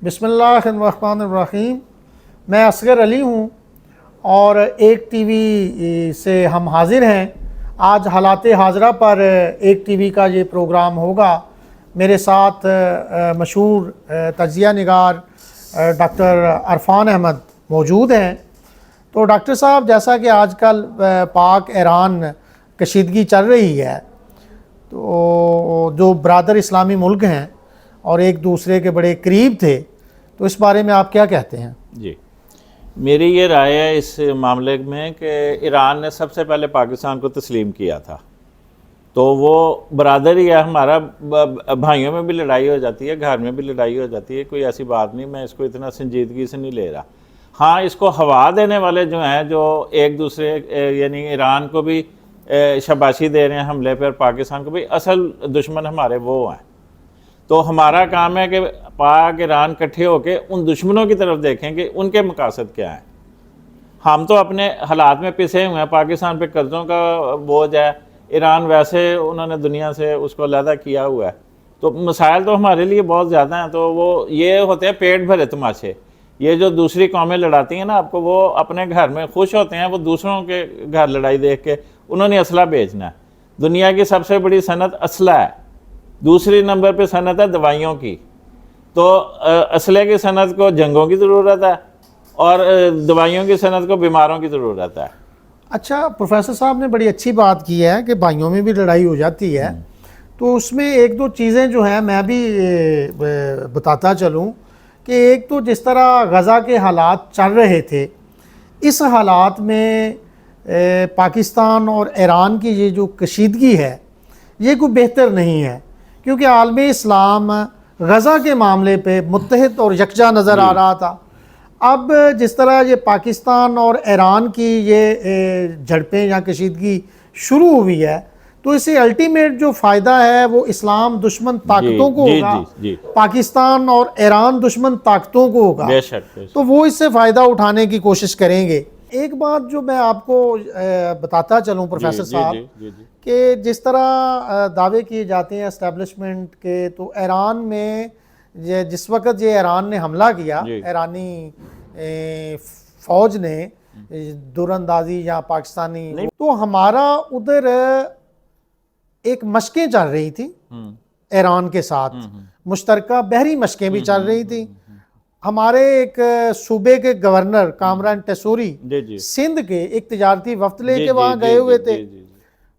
बिस्मिल्लाहिर्रहमानिर्रहीम। मैं असगर अली हूँ और एक टीवी से हम हाजिर हैं। आज हालात हाजरा पर एक टीवी का ये प्रोग्राम होगा। मेरे साथ मशहूर तज्ज़िया निगार डॉक्टर अरफान अहमद मौजूद हैं। तो डॉक्टर साहब, जैसा कि आजकल पाक ईरान कशीदगी चल रही है, तो जो ब्रादर इस्लामी मुल्क हैं और एक दूसरे के बड़े करीब थे, तो इस बारे में आप क्या कहते हैं? जी, मेरी ये राय है इस मामले में कि ईरान ने सबसे पहले पाकिस्तान को तस्लीम किया था, तो वो बरादर ही है हमारा। भाइयों में भी लड़ाई हो जाती है, घर में भी लड़ाई हो जाती है, कोई ऐसी बात नहीं। मैं इसको इतना संजीदगी से नहीं ले रहा। हाँ, इसको हवा देने वाले जो हैं, जो एक दूसरे यानी ईरान को भी शाबाशी दे रहे हैं हमले पर, पाकिस्तान को भी, असल दुश्मन हमारे वो हैं। तो हमारा काम है कि पाक ईरान इकट्ठे होकर उन दुश्मनों की तरफ देखें कि उनके मकासद क्या हैं। हम तो अपने हालात में पिसे हुए हैं, पाकिस्तान पे कर्ज़ों का बोझ है, ईरान वैसे उन्होंने दुनिया से उसको अलहदा किया हुआ है, तो मसाइल तो हमारे लिए बहुत ज़्यादा हैं। तो वो ये होते हैं पेट भरे तमाशे। ये जो दूसरी कौमें लड़ाती हैं ना आपको, वो अपने घर में खुश होते हैं, वो दूसरों के घर लड़ाई देख के उन्होंने असला बेचना है। दुनिया की सबसे बड़ी सनत असला है, दूसरी नंबर पे सनत है दवाइयों की। तो असले की सनत को जंगों की ज़रूरत है और दवाइयों की सनत को बीमारों की ज़रूरत है। अच्छा, प्रोफेसर साहब ने बड़ी अच्छी बात की है कि भाइयों में भी लड़ाई हो जाती है। तो उसमें एक दो चीज़ें जो हैं मैं भी बताता चलूँ कि एक तो जिस तरह गज़ा के हालात चल रहे थे, इस हालात में पाकिस्तान और ईरान की ये जो कशीदगी है, ये कोई बेहतर नहीं है, क्योंकि आलम इस्लाम गज़ा के मामले पे मुत्तहिद और यकजा नज़र आ रहा था। अब जिस तरह ये पाकिस्तान और ईरान की ये झड़पें या कशीदगी शुरू हुई है, तो इससे अल्टीमेट जो फ़ायदा है वो इस्लाम दुश्मन ताकतों को होगा, पाकिस्तान और ईरान दुश्मन ताकतों को होगा। बेशक। तो वो इससे फ़ायदा उठाने की कोशिश करेंगे। एक बात जो मैं आपको बताता चलूँ प्रोफेसर साहब, कि जिस तरह दावे किए जाते हैं एस्टेब्लिशमेंट के, तो ईरान में जिस वक्त ये ईरान ने हमला किया, ईरानी फ़ौज ने दूरंदाजी या पाकिस्तानी, तो हमारा उधर एक मशकें चल रही थी ईरान के साथ, मुश्तरका बहरी मशकें भी चल रही थी। हमारे एक सूबे के गवर्नर कामरान टेसूरी सिंध के एक तिजारती वफ्द लेके वहाँ गए हुए थे।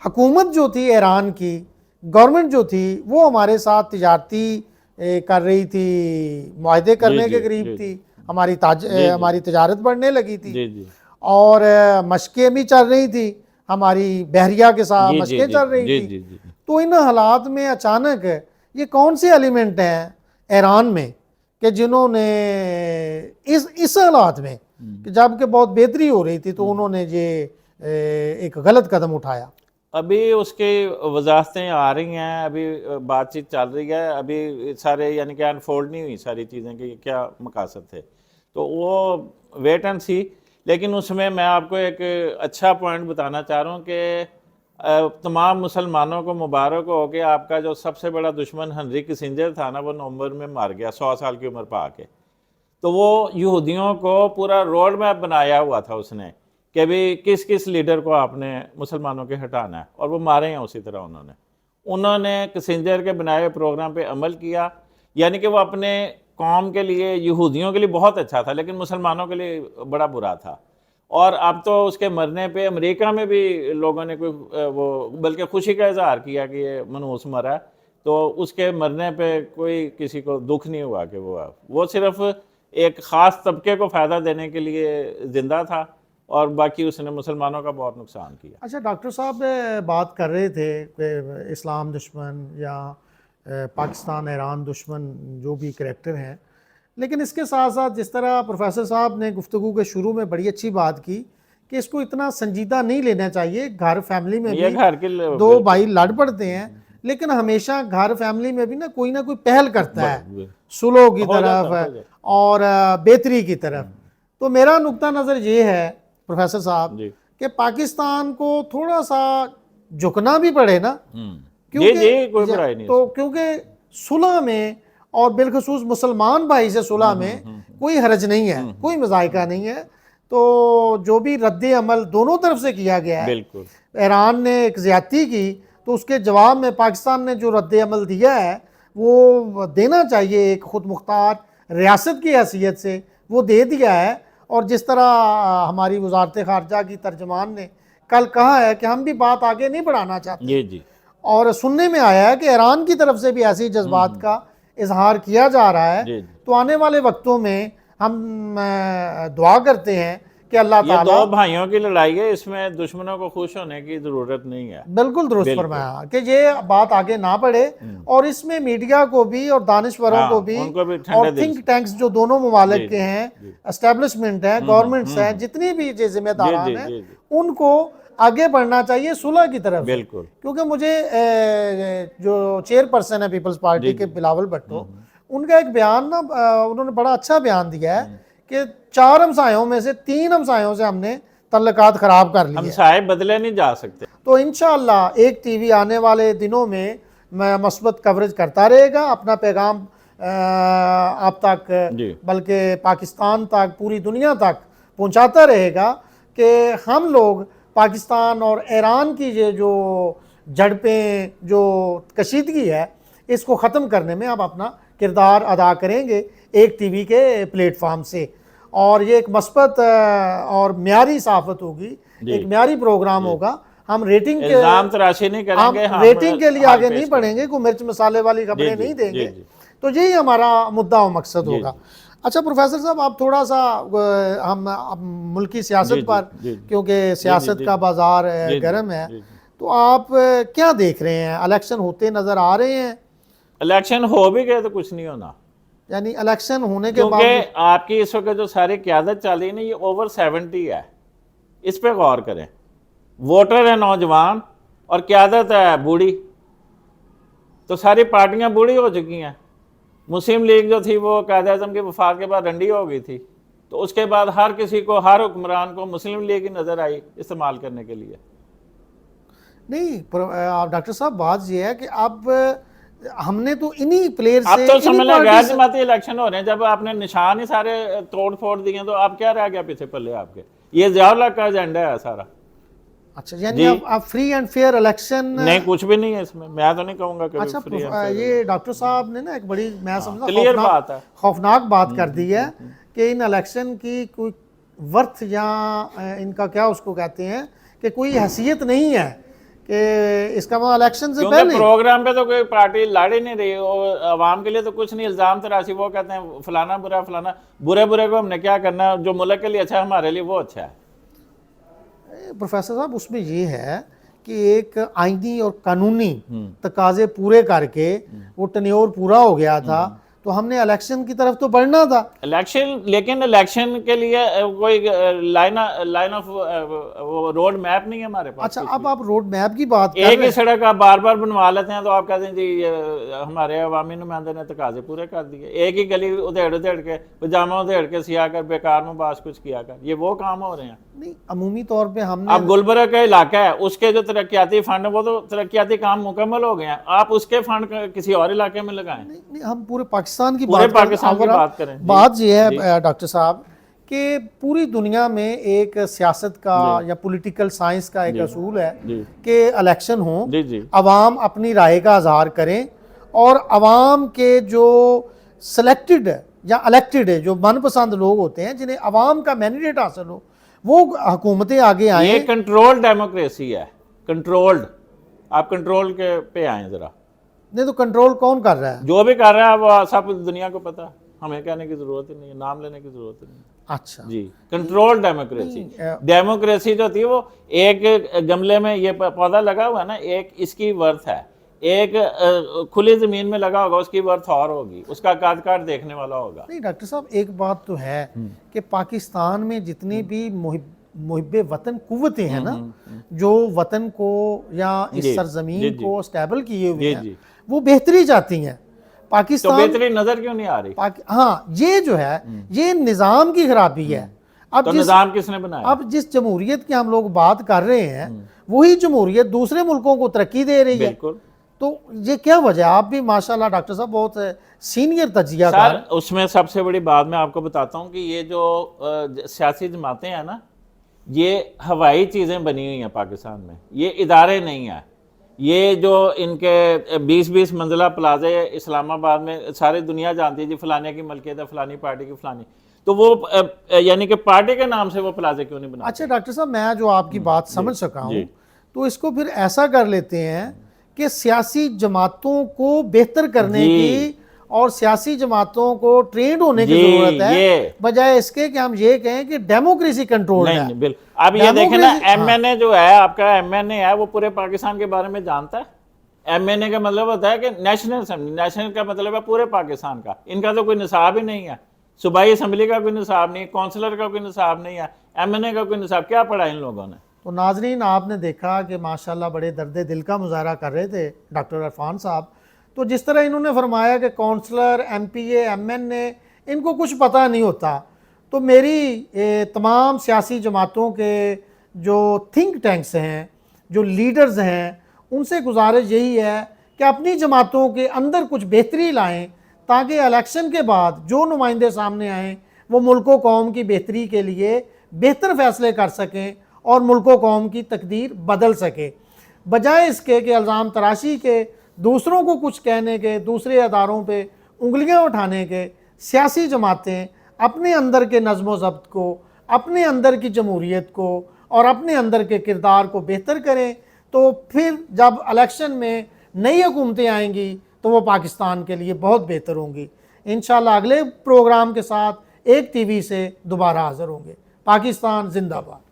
हुकूमत जो थी ईरान की, गवर्नमेंट जो थी, वो हमारे साथ तिजारती कर रही थी, मुआहदे करने के करीब थी, हमारी तिजारत बढ़ने लगी थी और मशकें भी चल रही थी, हमारी बहरिया के साथ मशकें चल रही थी। तो इन हालात में अचानक ये कौन से एलिमेंट हैं ईरान में कि जिन्होंने इस हालात में कि जबकि बहुत बेहतरी हो रही थी, तो उन्होंने ये एक गलत कदम उठाया? अभी उसकी वजाहतें आ रही हैं, अभी बातचीत चल रही है, अभी सारे यानी कि अनफोल्ड नहीं हुई सारी चीज़ें कि क्या मकासद थे, तो वो वेट एंड सी। लेकिन उसमें मैं आपको एक अच्छा पॉइंट बताना चाह रहा हूँ कि तमाम मुसलमानों को मुबारक हो कि आपका जो सबसे बड़ा दुश्मन हेनरी किसिंजर था ना, वो नवंबर में मार गया 100 साल की उम्र पा के। तो वो यहूदियों को पूरा रोड मैप बनाया हुआ था उसने कि भी किस किस लीडर को आपने मुसलमानों के हटाना है, और वो मारे हैं उसी तरह। उन्होंने किसिंजर के बनाए हुए प्रोग्राम पे अमल किया, यानी कि वो अपने कौम के लिए, यहूदियों के लिए बहुत अच्छा था, लेकिन मुसलमानों के लिए बड़ा बुरा था। और अब तो उसके मरने पे अमेरिका में भी लोगों ने कोई वो बल्कि खुशी का इजहार किया कि ये मनहूस मरा है। तो उसके मरने पे कोई किसी को दुख नहीं हुआ कि वो सिर्फ एक ख़ास तबके को फ़ायदा देने के लिए ज़िंदा था, और बाकी उसने मुसलमानों का बहुत नुकसान किया। अच्छा, डॉक्टर साहब बात कर रहे थे कि इस्लाम दुश्मन या पाकिस्तान ईरान दुश्मन जो भी करैक्टर हैं, लेकिन इसके साथ साथ जिस तरह प्रोफेसर साहब ने गुफ्तगू के शुरू में बड़ी अच्छी बात की कि इसको इतना संजीदा नहीं लेना चाहिए। घर फैमिली में भी घर के दो भाई लड़ पड़ते हैं, लेकिन हमेशा घर फैमिली में भी ना कोई पहल करता है सुलह की तरफ और बेहतरी की तरफ। तो मेरा नुक्ता नज़र ये है प्रोफेसर साहब कि पाकिस्तान को थोड़ा सा झुकना भी पड़े ना, क्योंकि सुलह में और बिलखसूस मुसलमान भाई से सुलह में कोई हरज नहीं है, कोई मजायका नहीं है। तो जो भी रद्द अमल दोनों तरफ से किया गया है, बिल्कुल ईरान ने एक ज्यादती की तो उसके जवाब में पाकिस्तान ने जो रद्द अमल दिया है वो देना चाहिए, एक खुद मुख्तार रियासत की हैसियत से वो दे दिया है। और जिस तरह हमारी वजारत खारजा की तर्जमान ने कल कहा है कि हम भी बात आगे नहीं बढ़ाना चाहते, जी और सुनने में आया है कि ईरान की तरफ से भी ऐसी जज्बात का इजहार किया जा रहा है। जी। तो आने वाले वक्तों में हम दुआ करते हैं कि अल्लाह ये ताला, दो भाइयों की लड़ाई है, इसमें दुश्मनों को खुश होने की जरूरत नहीं है। बिल्कुल दुरुस्त फरमाया कि ये बात आगे ना बढ़े, और इसमें मीडिया को भी और दानिश्वरों को भी उनको भी ठंडे और दिल थिंक टैंक्स जो दोनों ममालिक के हैं, एस्टेब्लिशमेंट है, गवर्नमेंट्स हैं, जितनी भी ये जिम्मेदारान हैं, उनको आगे बढ़ना चाहिए सुलह की तरफ। बिल्कुल। क्योंकि मुझे जो चेयरपर्सन है पीपल्स पार्टी के बिलावल भट्टो, उनका एक बयान ना उन्होंने बड़ा अच्छा बयान दिया है कि 4 हमसायों में से 3 हमसायों से हमने तल्लकात खराब कर लिए। हमसाए बदले नहीं जा सकते। तो इंशाअल्लाह एक टीवी आने वाले दिनों में मस्बत कवरेज करता रहेगा, अपना पैगाम आप तक, बल्कि पाकिस्तान तक, पूरी दुनिया तक पहुंचाता रहेगा कि हम लोग पाकिस्तान और ईरान की ये जो झड़पें, जो कशीदगी है, इसको ख़त्म करने में आप अपना किरदार अदा करेंगे एक टीवी के प्लेटफार्म से। और ये एक मस्बत और म्यारी साफत होगी, एक म्यारी प्रोग्राम होगा। हम रेटिंग के इल्जाम तराशी नहीं करेंगे, हम रेटिंग के लिए आगे नहीं बढ़ेंगे, कोई मिर्च मसाले वाली खबरें नहीं देंगे। तो यही हमारा मुद्दा और मकसद होगा। अच्छा प्रोफेसर साहब, आप थोड़ा सा हम मुल्की सियासत पर, क्योंकि सियासत का बाजार गर्म है, तो आप क्या देख रहे हैं? इलेक्शन होते नजर आ रहे हैं? इलेक्शन हो भी गए तो कुछ नहीं होना, यानी इलेक्शन होने के बाद क्योंकि आपकी इस वक्त जो सारी क्यादत चल रही है ना, ये ओवर 70 है। इस पे गौर करें। वोटर है नौजवान और क्यादत है बूढ़ी, तो सारी पार्टियां बूढ़ी हो चुकी हैं। मुस्लिम लीग जो थी वो कायद आज़म के वफात के बाद रंडी हो गई थी, तो उसके बाद हर किसी को, हर हुक्मरान को मुस्लिम लीग की नज़र आई इस्तेमाल करने के लिए। नहीं डॉक्टर साहब, बात यह है कि अब हमने तो इन्हीं प्लेयर से, अब तो समझ लें गैर जमाती इलेक्शन हो रहे हैं। जब आपने निशान ही सारे तोड़ फोड़ दिए तो आप क्या रह गया पीछे पल्ले आपके? ये ज़ियाउल हक का एजेंडा है सारा। अच्छा, यानी आप फ्री एंड फेयर इलेक्शन? नहीं, कुछ भी नहीं है इसमें, मैं तो नहीं कहूँगा कभी। अच्छा, ये डॉक्टर साहब ने ना एक बड़ी, मैं समझता क्लियर बात है, खौफनाक बात कर दी है कि इन इलेक्शन की कोई वर्थ या इनका क्या उसको कहते हैं कि कोई हैसियत नहीं है कि इसका मतलब इलेक्शन से पहले प्रोग्राम पे तो कोई पार्टी लड़ ही नहीं रही, और आवाम के लिए तो कुछ नहीं। इल्जाम तराशी, वो कहते हैं फलाना बुरा, फलाना बुरे बुरे को हमने क्या करना, जो मुल्क के लिए अच्छा है हमारे लिए वो अच्छा है। प्रोफेसर साहब, उसमें ये है कि एक आईनी और कानूनी तकाजे पूरे करके वो टन्योर पूरा हो गया था, तो हमने इलेक्शन की तरफ तो बढ़ना था। इलेक्शन, लेकिन इलेक्शन के लिए कोई लाइन ऑफ रोड मैप नहीं है हमारे पास। अच्छा, अब आप रोड मैप की बात कर एक ही सड़क आप बार बार बनवा लेते हैं, तो आप कहते हैं जी हमारे अवामी नुमाइंदे ने तकाजे पूरे कर दिए। एक ही गली उधेड़ उधेड़ के, पजामा उधेड़ के, सिया कर, बेकार में बास कुछ किया कर, ये वो काम हो रहे हैं। नहीं, अमूमी तौर पे हमने, अब गुलबर्गा का इलाका है, उसके जो तरक्याती फंड है वो तो तरक्याती काम मुकम्मल हो गए हैं, आप उसके फंड किसी और इलाके में लगाएं। नहीं, हम पूरे पाकिस्तान की बात करें। बात ये है डॉक्टर साहब कि पूरी दुनिया में एक सियासत का या पॉलिटिकल साइंस का एक असूल है कि इलेक्शन हो, अवाम अपनी राय का इजहार करें, और अवाम के जो सिलेक्टेड या इलेक्टेड जो मनपसंद लोग होते हैं, जिन्हें अवाम का मैंडेट हासिल हो, वो हुकूमतें आगे आए। ये कंट्रोल्ड डेमोक्रेसी है, कंट्रोल्ड। आप कंट्रोल के पे आए जरा। नहीं तो कंट्रोल कौन कर रहा है? जो भी कर रहा है वो सब दुनिया को पता है, हमें कहने की जरूरत ही नहीं है, नाम लेने की जरूरत ही नहीं। अच्छा जी, कंट्रोल डेमोक्रेसी। डेमोक्रेसी जो थी वो एक गमले में ये पौधा लगा हुआ है ना, एक इसकी वर्थ है, एक खुली जमीन में लगा होगा उसकी वर्थ और होगी, उसका काट देखने वाला होगा। नहीं डॉक्टर साहब, एक बात तो है कि पाकिस्तान में जितनी भी मुहिब्बे वतन कुव्वतें हैं ना, जो वतन को या इस सरजमीन को स्टेबल किए हुए हैं, वो बेहतरी चाहती हैं। पाकिस्तान तो बेहतरी नजर क्यों नहीं आ रही? हाँ, ये जो है ये निज़ाम की खराबी है। अब तो निज़ाम किसने बनाया? अब जिस जमहूरियत की हम लोग बात कर रहे हैं, वही जमहूरियत दूसरे मुल्कों को तरक्की दे रही है। तो ये क्या वजह, आप भी माशाल्लाह डॉक्टर साहब बहुत सीनियर तजियाकार। सर उसमें सबसे बड़ी बात मैं आपको बताता हूँ कि ये जो सियासी जमातें हैं ना, ये हवाई चीज़ें बनी हुई हैं पाकिस्तान में, ये इदारे नहीं हैं। ये जो इनके 20-20 मंजिला प्लाजे इस्लामाबाद में सारी दुनिया जानती है जी, फलाने की मलकियत है, फलानी पार्टी की फलानी, तो वो यानी कि पार्टी के नाम से वो प्लाजे क्यों नहीं बनाते? अच्छा डॉक्टर साहब, मैं जो आपकी बात समझ सका हूँ, तो इसको फिर ऐसा कर लेते हैं कि सियासी जमातों को बेहतर करने की और सियासी जमातों को ट्रेंड होने की जरूरत है, बजाय इसके कि हम ये कहें कि डेमोक्रेसी कंट्रोल है। नहीं बिल्कुल। अब ये देखें ना, एमएनए जो है आपका, एमएनए है वो पूरे पाकिस्तान के बारे में जानता है। एमएनए का मतलब होता है कि नेशनल असेंबली, नेशनल का मतलब है पूरे पाकिस्तान का। इनका तो कोई निसाब ही नहीं है, सूबाई असम्बली का कोई निसाब नहीं, काउंसलर का कोई निसाब नहीं है, एमएनए का कोई निसाब, क्या पढ़ा इन लोगों ने? तो नाजरीन, आपने देखा कि माशाल्लाह बड़े दर्द दिल का मुजाहरा कर रहे थे डॉक्टर इरफान साहब। तो जिस तरह इन्होंने फरमाया कि काउंसलर, एमपीए, एमएनए, इनको कुछ पता नहीं होता, तो मेरी तमाम सियासी जमातों के जो थिंक टैंक्स हैं, जो लीडर्स हैं, उनसे गुजारिश यही है कि अपनी जमातों के अंदर कुछ बेहतरी लाएं, ताकि इलेक्शन के बाद जो नुमाइंदे सामने आएँ वो मुल्क व कौम की बेहतरी के लिए बेहतर फैसले कर सकें और मुल्क व कौम की तकदीर बदल सके, बजाय इसके कि इल्ज़ाम तराशी के, दूसरों को कुछ कहने के, दूसरे अदारों पे उंगलियां उठाने के। सियासी जमातें अपने अंदर के नज़्म व ज़ब्त को, अपने अंदर की जमहूरियत को और अपने अंदर के किरदार को बेहतर करें, तो फिर जब इलेक्शन में नई हुकूमतें आएंगी तो वो पाकिस्तान के लिए बहुत बेहतर होंगी। इंशाअल्लाह अगले प्रोग्राम के साथ एक टीवी से दोबारा हाज़िर होंगे। पाकिस्तान जिंदाबाद।